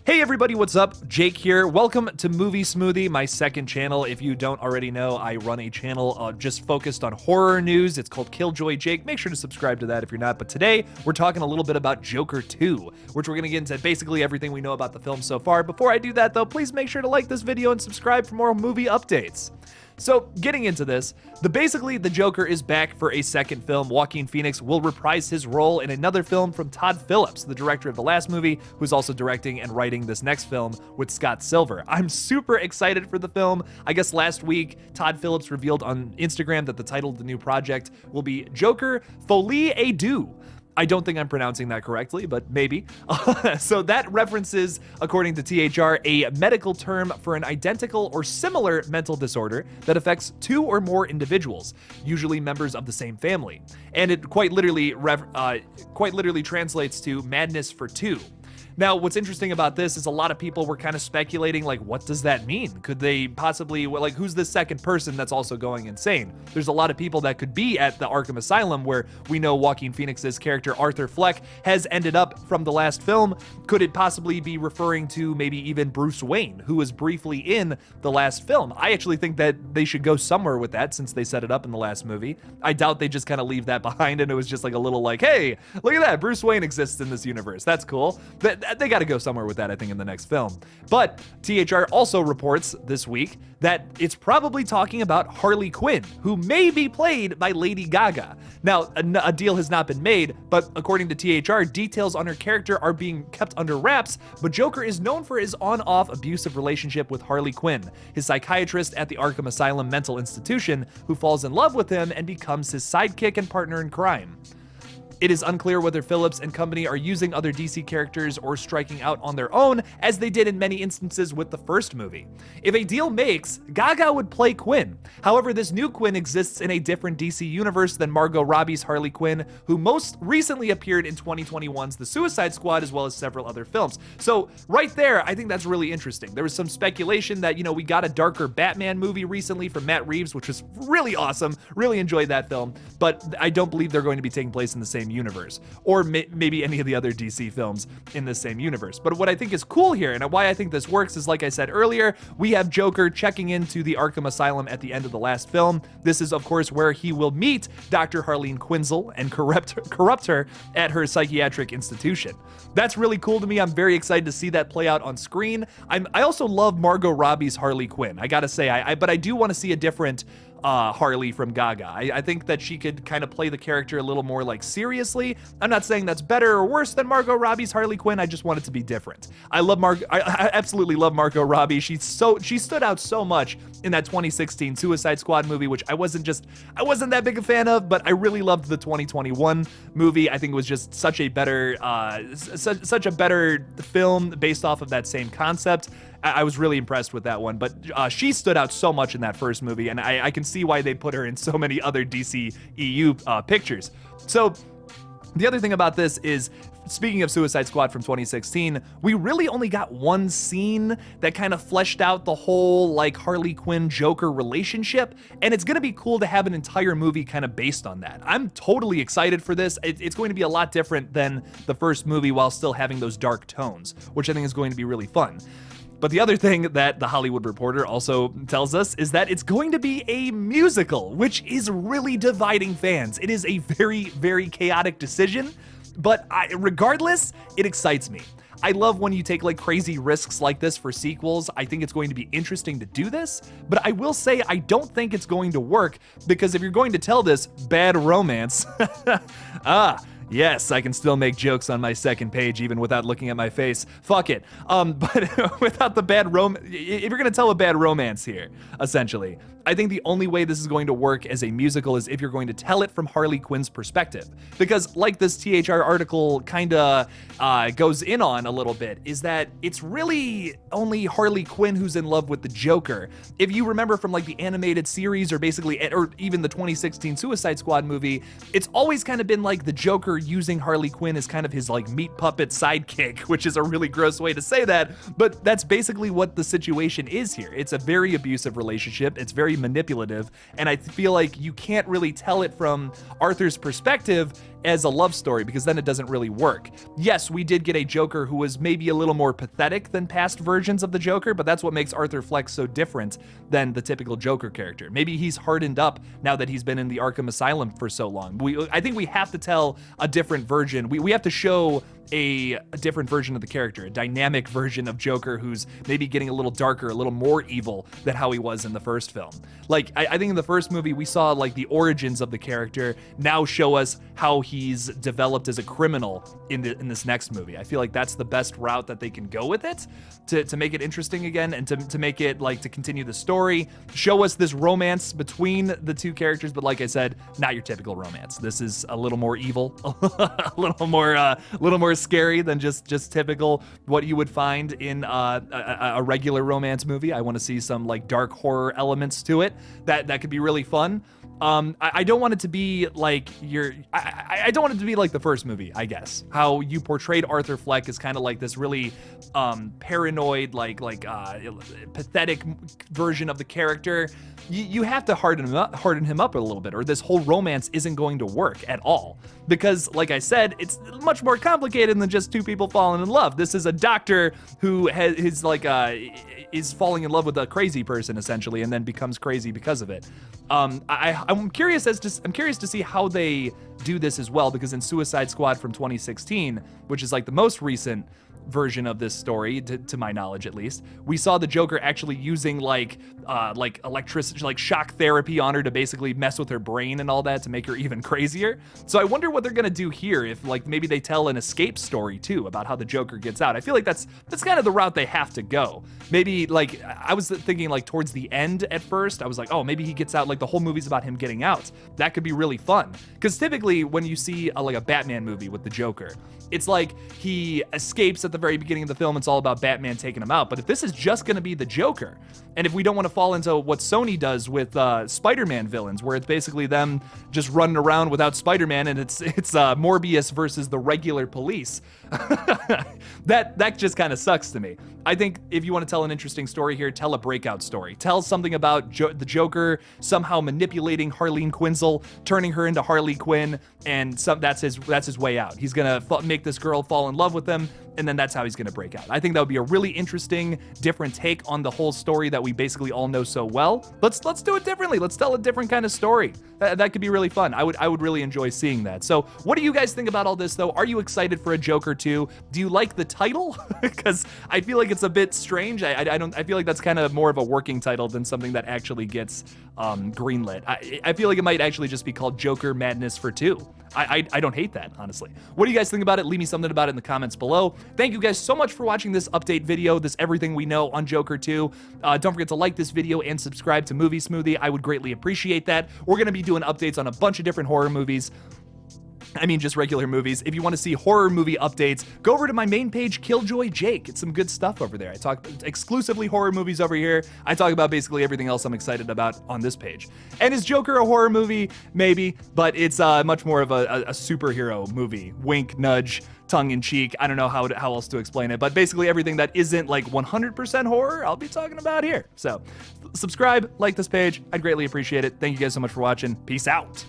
Hey everybody, what's up? Jake here. Welcome to Movie Smoothie, my second channel. If you don't already know, I run a channel just focused on horror news. It's called Killjoy Jake. Make sure to subscribe to that if you're not. But today, we're talking a little bit about Joker 2, which we're going to get into basically everything we know about the film so far. Before I do that, though, please make sure to like this video and subscribe for more movie updates. So, getting into this, basically the Joker is back for a second film. Joaquin Phoenix will reprise his role in another film from Todd Phillips, the director of the last movie, who's also directing and writing this next film with Scott Silver. I'm super excited for the film. I guess last week, Todd Phillips revealed on Instagram that the title of the new project will be Joker Folie à Deux. I don't think I'm pronouncing that correctly, but maybe. So that references, according to THR, a medical term for an identical or similar mental disorder that affects two or more individuals, usually members of the same family. And it quite literally translates to madness for two. Now, what's interesting about this is a lot of people were kind of speculating, like, what does that mean? Could they possibly, like, who's the second person that's also going insane? There's a lot of people that could be at the Arkham Asylum where we know Joaquin Phoenix's character Arthur Fleck has ended up from the last film. Could it possibly be referring to maybe even Bruce Wayne, who was briefly in the last film? I actually think that they should go somewhere with that since they set it up in the last movie. I doubt they just kind of leave that behind and it was just like a little like, hey, look at that, Bruce Wayne exists in this universe. That's cool. They got to go somewhere with that, I think, in the next film. But THR also reports this week that it's probably talking about Harley Quinn, who may be played by Lady Gaga. Now, a deal has not been made, but according to THR, details on her character are being kept under wraps, but Joker is known for his on-off abusive relationship with Harley Quinn, his psychiatrist at the Arkham Asylum mental institution, who falls in love with him and becomes his sidekick and partner in crime. It is unclear whether Phillips and company are using other DC characters or striking out on their own, as they did in many instances with the first movie. If a deal makes, Gaga would play Quinn. However, this new Quinn exists in a different DC universe than Margot Robbie's Harley Quinn, who most recently appeared in 2021's The Suicide Squad, as well as several other films. So right there, I think that's really interesting. There was some speculation that, we got a darker Batman movie recently from Matt Reeves, which was really awesome. Really enjoyed that film, but I don't believe they're going to be taking place in the same universe, or maybe any of the other DC films in the same universe. But what I think is cool here, and why I think this works, is like I said earlier, we have Joker checking into the Arkham Asylum at the end of the last film. This is, of course, where he will meet Dr. Harleen Quinzel and corrupt her at her psychiatric institution. That's really cool to me. I'm very excited to see that play out on screen. I also love Margot Robbie's Harley Quinn. I gotta say, but I do want to see a different Harley from Gaga. I think that she could kind of play the character a little more like seriously. I'm not saying that's better or worse than Margot Robbie's Harley Quinn. I just want it to be different. I absolutely love Margot Robbie. She stood out so much in that 2016 Suicide Squad movie, which I wasn't that big a fan of, but I really loved the 2021 movie. I think it was just such a better film based off of that same concept. I was really impressed with that one, but she stood out so much in that first movie, and I can see why they put her in so many other DC EU pictures. So the other thing about this is, speaking of Suicide Squad from 2016, we really only got one scene that kind of fleshed out the whole like Harley Quinn Joker relationship, and it's gonna be cool to have an entire movie kind of based on that. I'm totally excited for this. It's going to be a lot different than the first movie while still having those dark tones, which I think is going to be really fun. But the other thing that The Hollywood Reporter also tells us is that it's going to be a musical, which is really dividing fans. It is a very, very chaotic decision, but regardless, it excites me. I love when you take like crazy risks like this for sequels. I think it's going to be interesting to do this, but I will say I don't think it's going to work, because if you're going to tell this bad romance, yes, I can still make jokes on my second page even without looking at my face. Fuck it. But without the bad if you're gonna tell a bad romance here, essentially, I think the only way this is going to work as a musical is if you're going to tell it from Harley Quinn's perspective. Because like this THR article kinda goes in on a little bit, is that it's really only Harley Quinn who's in love with the Joker. If you remember from like the animated series or even the 2016 Suicide Squad movie, it's always kind of been like the Joker using Harley Quinn as kind of his like meat puppet sidekick, which is a really gross way to say that, but that's basically what the situation is here. It's a very abusive relationship. It's very manipulative, and I feel like you can't really tell it from Arthur's perspective as a love story, because then it doesn't really work. Yes, we did get a Joker who was maybe a little more pathetic than past versions of the Joker, but that's what makes Arthur Fleck so different than the typical Joker character. Maybe he's hardened up now that he's been in the Arkham Asylum for so long. I think we have to tell a different version. We have to show a different version of the character, a dynamic version of Joker who's maybe getting a little darker, a little more evil than how he was in the first film. Like, I think in the first movie, we saw like the origins of the character now show us how he's developed as a criminal in this next movie. I feel like that's the best route that they can go with it to make it interesting again, and to make it like to continue the story, show us this romance between the two characters. But like I said, not your typical romance. This is a little more evil, a little more scary than just typical what you would find in a regular romance movie. I want to see some like dark horror elements to it that could be really fun. I don't want it to be like I don't want it to be like the first movie, I guess. How you portrayed Arthur Fleck as kind of like this really paranoid, pathetic version of the character. You have to harden him up a little bit, or this whole romance isn't going to work at all. Because, like I said, it's much more complicated than just two people falling in love. This is a doctor who is falling in love with a crazy person essentially, and then becomes crazy because of it. I'm curious to see how they do this as well, because in Suicide Squad from 2016, which is like the most recent version of this story, to my knowledge at least, we saw the Joker actually using like electricity, like shock therapy on her to basically mess with her brain and all that to make her even crazier. So I wonder what they're gonna do here, if like maybe they tell an escape story too about how the Joker gets out. I feel like that's kind of the route they have to go. Maybe like I was thinking like towards the end at first, I was like, oh, maybe he gets out, like the whole movie's about him getting out. That could be really fun. Because typically when you see a Batman movie with the Joker, it's like he escapes at the very beginning of the film. It's all about Batman taking him out. But if this is just going to be the Joker, and if we don't want to fall into what Sony does with Spider-Man villains, where it's basically them just running around without Spider-Man, and it's Morbius versus the regular police, that just kind of sucks to me. I think if you want to tell an interesting story here, tell a breakout story. Tell something about the Joker somehow manipulating Harley Quinzel, turning her into Harley Quinn, and that's his way out. He's gonna make this girl fall in love with him, and then that's how he's gonna break out. I think that would be a really interesting, different take on the whole story that we basically all know so well. Let's do it differently. Let's tell a different kind of story. That could be really fun. I would really enjoy seeing that. So what do you guys think about all this though? Are you excited for a Joker 2? Do you like the title? Because I feel like it's a bit strange. I feel like that's kind of more of a working title than something that actually gets greenlit. I feel like it might actually just be called Joker Madness for 2. I don't hate that, honestly. What do you guys think about it? Leave me something about it in the comments below. Thank you guys so much for watching this update video, this everything we know on Joker 2. Don't forget to like this video and subscribe to Movie Smoothie. I would greatly appreciate that. We're gonna be doing updates on a bunch of different horror movies. I mean, just regular movies. If you want to see horror movie updates, go over to my main page, Killjoy Jake. It's some good stuff over there. I talk exclusively horror movies over here. I talk about basically everything else I'm excited about on this page. And is Joker a horror movie? Maybe, but it's much more of a superhero movie. Wink, nudge, tongue-in-cheek. I don't know how else to explain it, but basically everything that isn't like 100% horror, I'll be talking about here. So subscribe, like this page. I'd greatly appreciate it. Thank you guys so much for watching. Peace out.